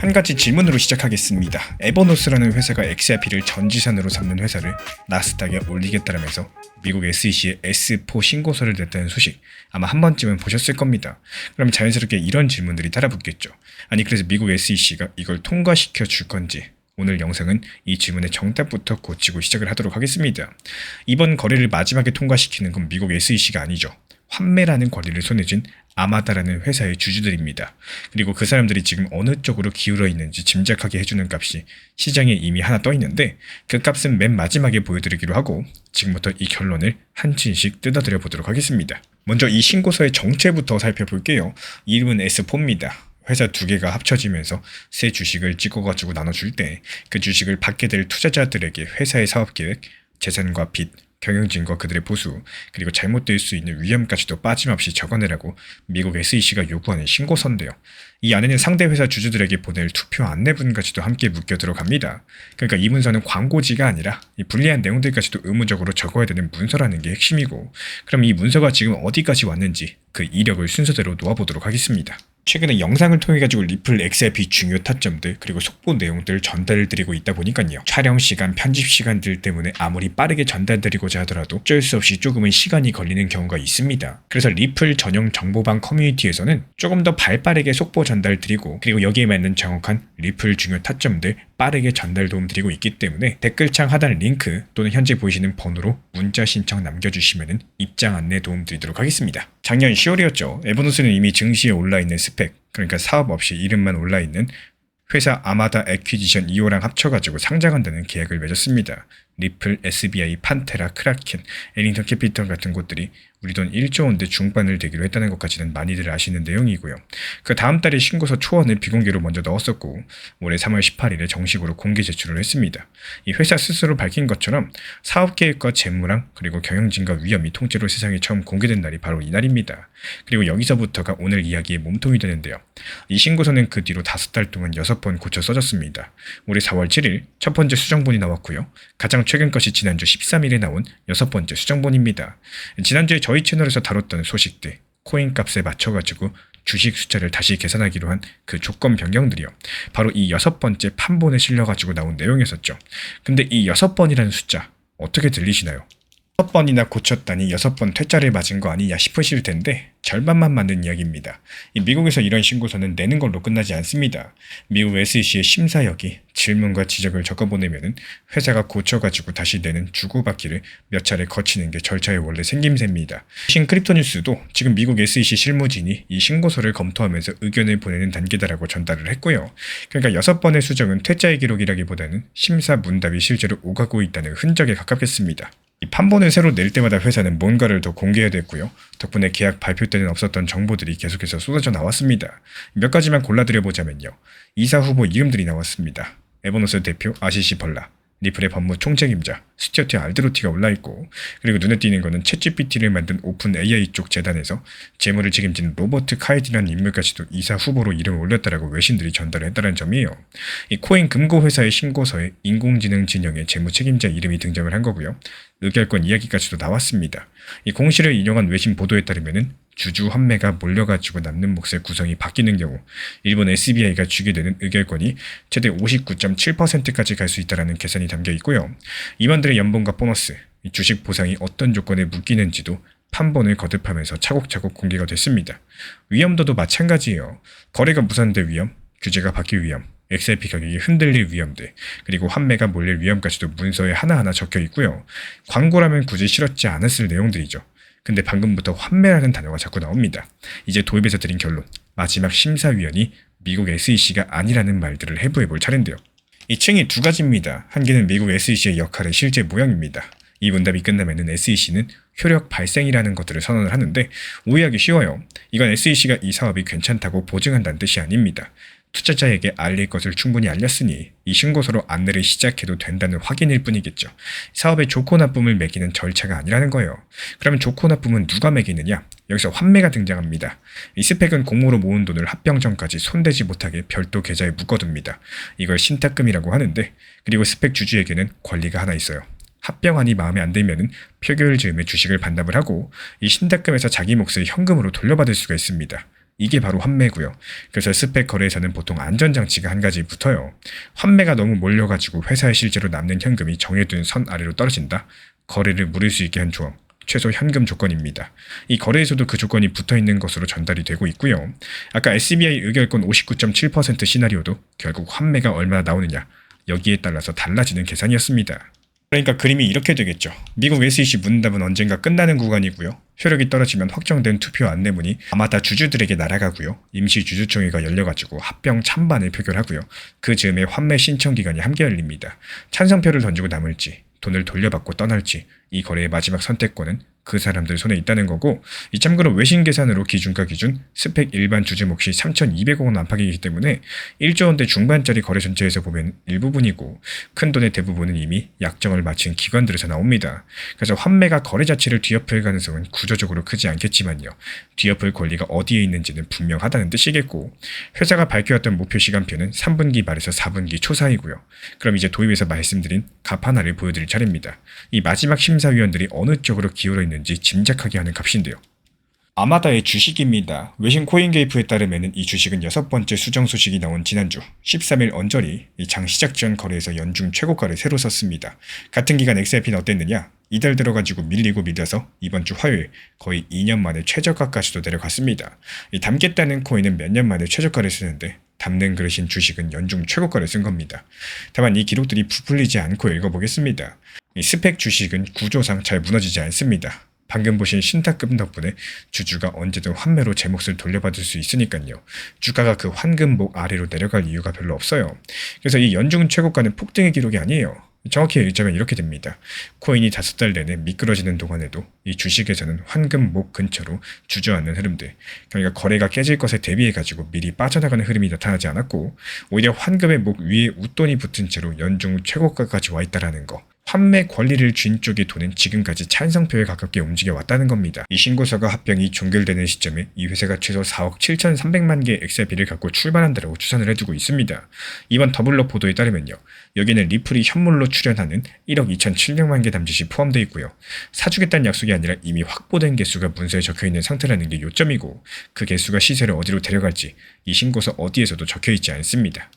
한 가지 질문으로 시작하겠습니다. 에버노스라는 회사가 XRP를 전 지산으로 삼는 회사를 나스닥에 올리겠다라면서 미국 SEC의 S4 신고서를 냈다는 소식 아마 한 번쯤은 보셨을 겁니다. 그럼 자연스럽게 이런 질문들이 달아붙겠죠. 아니 그래서 미국 SEC가 이걸 통과시켜 줄 건지 오늘 영상은 이 질문의 정답부터 고치고 시작을 하도록 하겠습니다. 이번 거래를 마지막에 통과시키는 건 미국 SEC가 아니죠. 환매라는 권리를 손에 쥔 아마다라는 회사의 주주들입니다. 그리고 그 사람들이 지금 어느 쪽으로 기울어 있는지 짐작하게 해주는 값이 시장에 이미 하나 떠 있는데 그 값은 맨 마지막에 보여드리기로 하고 지금부터 이 결론을 한 층씩 뜯어드려 보도록 하겠습니다. 먼저 이 신고서의 정체부터 살펴볼게요. 이름은 S4입니다. 회사 두 개가 합쳐지면서 새 주식을 찍어가지고 나눠줄 때 그 주식을 받게 될 투자자들에게 회사의 사업계획, 재산과 빚, 경영진과 그들의 보수, 그리고 잘못될 수 있는 위험까지도 빠짐없이 적어내라고 미국 SEC가 요구하는 신고서인데요. 이 안에는 상대 회사 주주들에게 보낼 투표 안내문까지도 함께 묶여 들어갑니다. 그러니까 이 문서는 광고지가 아니라 이 불리한 내용들까지도 의무적으로 적어야 되는 문서라는 게 핵심이고, 그럼 이 문서가 지금 어디까지 왔는지 그 이력을 순서대로 놓아보도록 하겠습니다. 최근에 영상을 통해 가지고 리플 XRP 중요 타점들 그리고 속보 내용들 전달을 드리고 있다 보니까요. 촬영 시간, 편집 시간들 때문에 아무리 빠르게 전달드리고자 하더라도 어쩔 수 없이 조금은 시간이 걸리는 경우가 있습니다. 그래서 리플 전용 정보방 커뮤니티에서는 조금 더 발빠르게 속보 전달드리고 그리고 여기에 맞는 정확한 리플 중요 타점들 빠르게 전달 도움 드리고 있기 때문에 댓글창 하단 링크 또는 현재 보이시는 번호로 문자 신청 남겨주시면 입장 안내 도움 드리도록 하겠습니다. 작년 10월이었죠. 에버노스는 이미 증시에 올라있는 스펙, 그러니까 사업 없이 이름만 올라있는 회사 아마다 애퀴지션 2호랑 합쳐가지고 상장한다는 계약을 맺었습니다. 리플, SBI, 판테라, 크라켄, 엘링턴 캐피털 같은 곳들이 우리 돈 1조 원대 중반을 대기로 했다는 것까지는 많이들 아시는 내용이고요. 그 다음 달에 신고서 초안을 비공개로 먼저 넣었었고 올해 3월 18일에 정식으로 공개 제출을 했습니다. 이 회사 스스로 밝힌 것처럼 사업계획과 재무랑 그리고 경영진과 위험이 통째로 세상에 처음 공개된 날이 바로 이날입니다. 그리고 여기서부터가 오늘 이야기의 몸통이 되는데요. 이 신고서는 그 뒤로 5달 동안 6번 고쳐 써졌습니다. 올해 4월 7일 첫 번째 수정본이 나왔고요. 가장 최근 것이 지난주 13일에 나온 6번째 수정본입니다. 지난주에 저희 채널에서 다뤘던 소식들, 코인 값에 맞춰가지고 주식 숫자를 다시 계산하기로 한 그 조건 변경들이요. 바로 이 6번째 판본에 실려가지고 나온 내용이었었죠. 근데 이 6번이라는 숫자 어떻게 들리시나요? 6번이나 고쳤다니 6번 퇴짜를 맞은 거 아니냐 싶으실 텐데 절반만 맞는 이야기입니다. 미국에서 이런 신고서는 내는 걸로 끝나지 않습니다. 미국 SEC의 심사역이 질문과 지적을 적어보내면 회사가 고쳐가지고 다시 내는 주고받기를 몇 차례 거치는 게 절차의 원래 생김새입니다. 최신 크립토뉴스도 지금 미국 SEC 실무진이 이 신고서를 검토하면서 의견을 보내는 단계다라고 전달을 했고요. 그러니까 6번의 수정은 퇴짜의 기록이라기보다는 심사 문답이 실제로 오가고 있다는 흔적에 가깝겠습니다. 이 판본을 새로 낼 때마다 회사는 뭔가를 더 공개해야 됐고요. 덕분에 계약 발표 때는 없었던 정보들이 계속해서 쏟아져 나왔습니다. 몇 가지만 골라드려보자면요. 이사 후보 이름들이 나왔습니다. 에버노스 대표 아시시 벌라, 리플의 법무 총책임자 스튜어트 알드로티가 올라있고, 그리고 눈에 띄는 거는 챗GPT를 만든 오픈 AI 쪽 재단에서 재무를 책임지는 로버트 카이디라는 인물까지도 이사 후보로 이름을 올렸다라고 외신들이 전달을 했다는 점이에요. 이 코인 금고 회사의 신고서에 인공지능 진영의 재무 책임자 이름이 등장을 한 거고요. 의결권 이야기까지도 나왔습니다. 이 공시를 인용한 외신 보도에 따르면은 주주 환매가 몰려가지고 남는 몫의 구성이 바뀌는 경우 일본 SBI가 주게 되는 의결권이 최대 59.7%까지 갈 수 있다는 계산이 담겨 있고요. 임원들의 연봉과 보너스, 주식 보상이 어떤 조건에 묶이는지도 판본을 거듭하면서 차곡차곡 공개가 됐습니다. 위험도도 마찬가지예요. 거래가 무산될 위험, 규제가 바뀔 위험, XRP 가격이 흔들릴 위험들, 그리고 환매가 몰릴 위험까지도 문서에 하나하나 적혀 있고요. 광고라면 굳이 실었지 않았을 내용들이죠. 근데 방금부터 환매라는 단어가 자꾸 나옵니다. 이제 도입에서 드린 결론, 마지막 심사위원이 미국 SEC가 아니라는 말들을 해부해볼 차례인데요. 이 층이 두 가지입니다. 한 개는 미국 SEC의 역할의 실제 모양입니다. 이 문답이 끝나면은 SEC는 효력 발생이라는 것들을 선언을 하는데 오해하기 쉬워요. 이건 SEC가 이 사업이 괜찮다고 보증한다는 뜻이 아닙니다. 투자자에게 알릴 것을 충분히 알렸으니 이 신고서로 안내를 시작해도 된다는 확인일 뿐이겠죠. 사업의 좋고 나쁨을 매기는 절차가 아니라는 거예요. 그러면 좋고 나쁨은 누가 매기느냐? 여기서 환매가 등장합니다. 이 스펙은 공모로 모은 돈을 합병 전까지 손대지 못하게 별도 계좌에 묶어둡니다. 이걸 신탁금이라고 하는데, 그리고 스펙 주주에게는 권리가 하나 있어요. 합병안이 마음에 안 들면은 표결 즈음에 주식을 반납을 하고 이 신탁금에서 자기 몫을 현금으로 돌려받을 수가 있습니다. 이게 바로 환매고요. 그래서 스펙 거래에서는 보통 안전장치가 한 가지 붙어요. 환매가 너무 몰려가지고 회사에 실제로 남는 현금이 정해둔 선 아래로 떨어진다. 거래를 물을 수 있게 한 조항. 최소 현금 조건입니다. 이 거래에서도 그 조건이 붙어있는 것으로 전달이 되고 있고요. 아까 SBI 의결권 59.7% 시나리오도 결국 환매가 얼마나 나오느냐 여기에 따라서 달라지는 계산이었습니다. 그러니까 그림이 이렇게 되겠죠. 미국 SEC 문답은 언젠가 끝나는 구간이고요. 효력이 떨어지면 확정된 투표 안내문이 아마다 주주들에게 날아가고요. 임시 주주총회가 열려가지고 합병 찬반을 표결하고요. 그 즈음에 환매 신청 기간이 함께 열립니다. 찬성표를 던지고 남을지 돈을 돌려받고 떠날지 이 거래의 마지막 선택권은 그 사람들 손에 있다는 거고, 이 참고로 외신 계산으로 기준가 기준 스펙 일반 주주 몫이 3,200억 원 안팎이기 때문에 1조 원대 중반짜리 거래 전체에서 보면 일부분이고 큰 돈의 대부분은 이미 약정을 마친 기관들에서 나옵니다. 그래서 환매가 거래 자체를 뒤엎을 가능성은 구조적으로 크지 않겠지만요. 뒤엎을 권리가 어디에 있는지는 분명하다는 뜻이겠고, 회사가 밝혀왔던 목표 시간표는 3분기 말에서 4분기 초 사이고요. 그럼 이제 도입에서 말씀드린 값 하나를 보여드릴 차례입니다. 이 마지막 심사위원들이 어느 쪽으로 기울어 있는지 짐작하게 하는 값인데요. 아마다의 주식입니다. 외신 코인게이프에 따르면 이 주식은 6번째 수정 소식이 나온 지난주 13일 언저리 이 장 시작 전 거래에서 연중 최고가를 새로 썼습니다. 같은 기간 XRP는 어땠느냐? 이달 들어가지고 밀려서 이번 주 화요일 거의 2년 만에 최저가까지도 내려갔습니다. 이 담겠다는 코인은 몇 년 만에 최저가를 쓰는데 담는 그릇인 주식은 연중 최고가를 쓴 겁니다. 다만 이 기록들이 부풀리지 않고 읽어보겠습니다. 이 스펙 주식은 구조상 잘 무너지지 않습니다. 방금 보신 신탁금 덕분에 주주가 언제든 환매로 제 몫을 돌려받을 수 있으니까요. 주가가 그 환금목 아래로 내려갈 이유가 별로 없어요. 그래서 이 연중 최고가는 폭등의 기록이 아니에요. 정확히 읽자면 이렇게 됩니다. 코인이 5달 내내 미끄러지는 동안에도 이 주식에서는 환금목 근처로 주저앉는 흐름들, 그러니까 거래가 깨질 것에 대비해가지고 미리 빠져나가는 흐름이 나타나지 않았고, 오히려 환금의 목 위에 웃돈이 붙은 채로 연중 최고가까지 와 있다는 거. 환매 권리를 쥔 쪽의 돈은 지금까지 찬성표에 가깝게 움직여 왔다는 겁니다. 이 신고서가 합병이 종결되는 시점에 이 회사가 최소 4억 7,300만 개의 XRP를 갖고 출발한다고 추산을 해두고 있습니다. 이번 더블럭 보도에 따르면요. 여기는 리플이 현물로 출연하는 1억 2,700만 개 담짓이 포함되어 있고요. 사주겠다는 약속이 아니라 이미 확보된 개수가 문서에 적혀있는 상태라는 게 요점이고, 그 개수가 시세를 어디로 데려갈지 이 신고서 어디에서도 적혀있지 않습니다.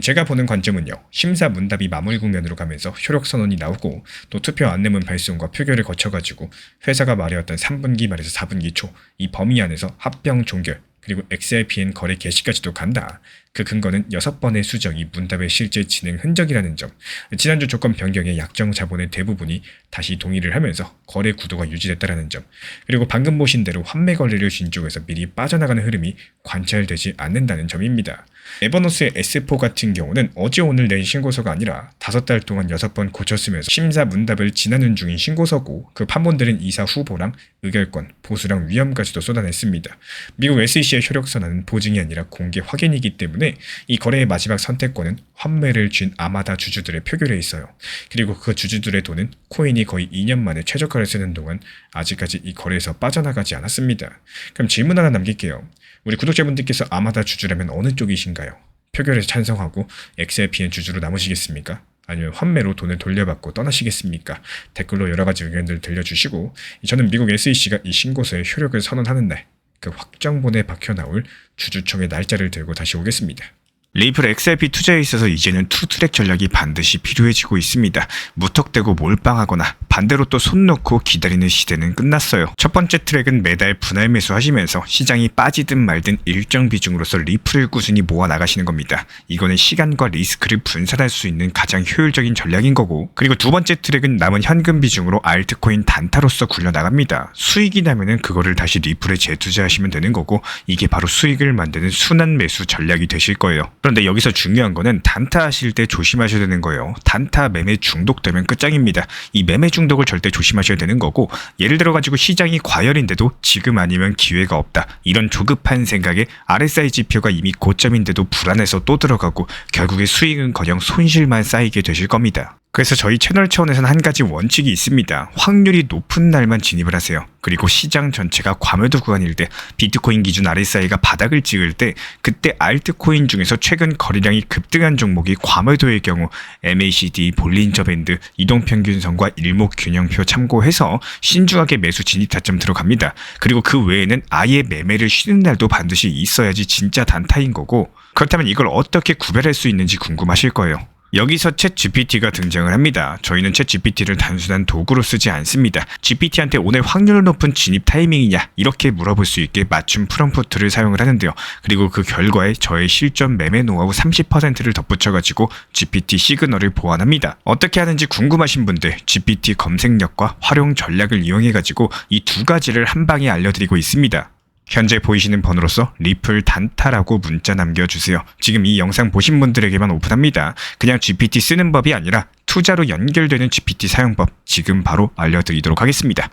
제가 보는 관점은요. 심사 문답이 마무리 국면으로 가면서 효력 선언이 나오고 또 투표 안내문 발송과 표결을 거쳐가지고 회사가 말해왔던 3분기 말에서 4분기 초 이 범위 안에서 합병 종결 그리고 XRPN 거래 개시까지도 간다. 그 근거는 6번의 수정이 문답의 실제 진행 흔적이라는 점, 지난주 조건 변경의 약정 자본의 대부분이 다시 동의를 하면서 거래 구도가 유지됐다는 점, 그리고 방금 보신 대로 환매 거래를 쥔 쪽에서 미리 빠져나가는 흐름이 관찰되지 않는다는 점입니다. 에버노스의 S4 같은 경우는 어제 오늘 낸 신고서가 아니라 5달 동안 6번 고쳤으면서 심사 문답을 지나는 중인 신고서고, 그 판본들은 이사 후보랑 의결권, 보수랑 위험까지도 쏟아냈습니다. 미국 SEC의 효력 선언은 보증이 아니라 공개 확인이기 때문에 이 거래의 마지막 선택권은 환매를 쥔 아마다 주주들의 표결에 있어요. 그리고 그 주주들의 돈은 코인이 거의 2년 만에 최저가를 쓰는 동안 아직까지 이 거래에서 빠져나가지 않았습니다. 그럼 질문 하나 남길게요. 우리 구독자분들께서 아마다 주주라면 어느 쪽이신가요? 표결에서 찬성하고 XRPN 주주로 남으시겠습니까? 아니면 환매로 돈을 돌려받고 떠나시겠습니까? 댓글로 여러가지 의견들을 들려주시고, 저는 미국 SEC가 이 신고서의 효력을 선언하는 날, 그 확정본에 박혀나올 주주총회 날짜를 들고 다시 오겠습니다. 리플 XRP 투자에 있어서 이제는 투트랙 전략이 반드시 필요해지고 있습니다. 무턱대고 몰빵하거나 반대로 또 손 놓고 기다리는 시대는 끝났어요. 첫 번째 트랙은 매달 분할 매수하시면서 시장이 빠지든 말든 일정 비중으로서 리플을 꾸준히 모아 나가시는 겁니다. 이거는 시간과 리스크를 분산할 수 있는 가장 효율적인 전략인 거고, 그리고 두 번째 트랙은 남은 현금 비중으로 알트코인 단타로서 굴려나갑니다. 수익이 나면은 그거를 다시 리플에 재투자하시면 되는 거고, 이게 바로 수익을 만드는 순환 매수 전략이 되실 거예요. 그런데 여기서 중요한 거는 단타 하실 때 조심하셔야 되는 거예요. 단타 매매 중독되면 끝장입니다. 이 매매 중독을 절대 조심하셔야 되는 거고, 예를 들어 가지고 시장이 과열인데도 지금 아니면 기회가 없다, 이런 조급한 생각에 RSI 지표가 이미 고점인데도 불안해서 또 들어가고 결국에 수익은커녕 손실만 쌓이게 되실 겁니다. 그래서 저희 채널 차원에서는 한 가지 원칙이 있습니다. 확률이 높은 날만 진입을 하세요. 그리고 시장 전체가 과매도 구간일 때, 비트코인 기준 RSI가 바닥을 찍을 때, 그때 알트코인 중에서 최근 거래량이 급등한 종목이 과매도의 경우 MACD, 볼린저 밴드, 이동평균선과 일목균형표 참고해서 신중하게 매수 진입 타점 들어갑니다. 그리고 그 외에는 아예 매매를 쉬는 날도 반드시 있어야지 진짜 단타인 거고, 그렇다면 이걸 어떻게 구별할 수 있는지 궁금하실 거예요. 여기서 챗 GPT가 등장을 합니다. 저희는 챗 GPT를 단순한 도구로 쓰지 않습니다. GPT한테 오늘 확률 높은 진입 타이밍이냐 이렇게 물어볼 수 있게 맞춤 프롬프트를 사용을 하는데요. 그리고 그 결과에 저의 실전 매매 노하우 30%를 덧붙여가지고 GPT 시그널을 보완합니다. 어떻게 하는지 궁금하신 분들 GPT 검색력과 활용 전략을 이용해가지고 이 두 가지를 한 방에 알려드리고 있습니다. 현재 보이시는 번호로서 리플 단타라고 문자 남겨주세요. 지금 이 영상 보신 분들에게만 오픈합니다. 그냥 GPT 쓰는 법이 아니라 투자로 연결되는 GPT 사용법 지금 바로 알려드리도록 하겠습니다.